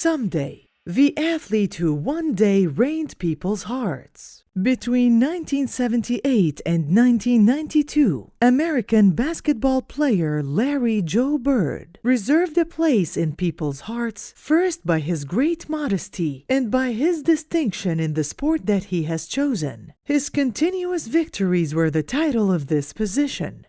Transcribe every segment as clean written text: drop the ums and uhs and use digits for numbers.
Someday, the athlete who one day reigned people's hearts. Between 1978 and 1992, American basketball player Lary Bird reserved a place in people's hearts first by his great modesty and by his distinction in the sport that he has chosen. His continuous victories were the title of this position.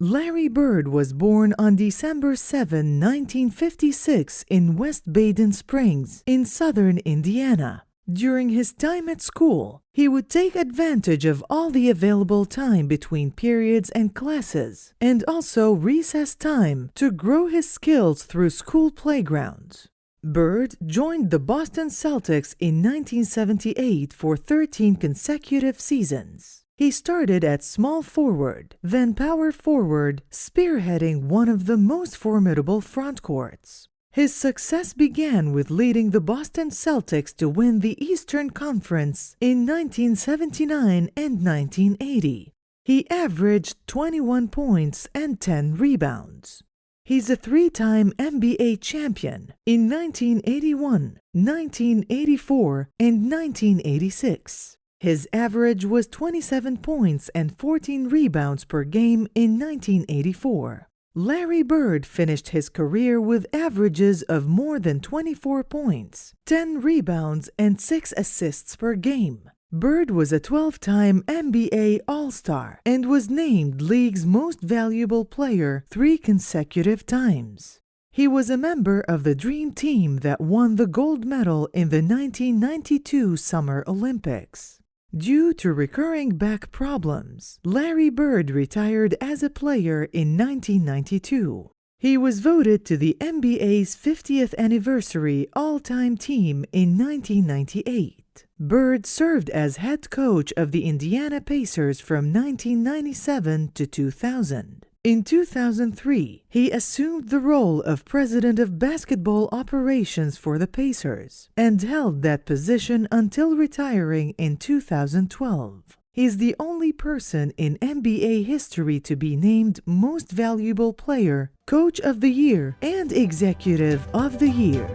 Lary Bird was born on December 7, 1956 in West Baden Springs in southern Indiana. During his time at school, he would take advantage of all the available time between periods and classes, and also recess time to grow his skills through school playgrounds. Bird joined the Boston Celtics in 1978 for 13 consecutive seasons. He started at small forward, then power forward, spearheading one of the most formidable front courts. His success began with leading the Boston Celtics to win the Eastern Conference in 1979 and 1980. He averaged 21 points and 10 rebounds. He's a three-time NBA champion in 1981, 1984, and 1986. His average was 27 points and 14 rebounds per game in 1984. Lary Bird finished his career with averages of more than 24 points, 10 rebounds, and 6 assists per game. Bird was a 12-time NBA All-Star and was named League's Most Valuable Player 3 consecutive times. He was a member of the Dream Team that won the gold medal in the 1992 Summer Olympics. Due to recurring back problems, Lary Bird retired as a player in 1992. He was voted to the NBA's 50th anniversary all-time team in 1998. Bird served as head coach of the Indiana Pacers from 1997 to 2000. In 2003, he assumed the role of president of basketball operations for the Pacers and held that position until retiring in 2012. He's the only person in NBA history to be named Most Valuable Player, Coach of the Year, and Executive of the Year.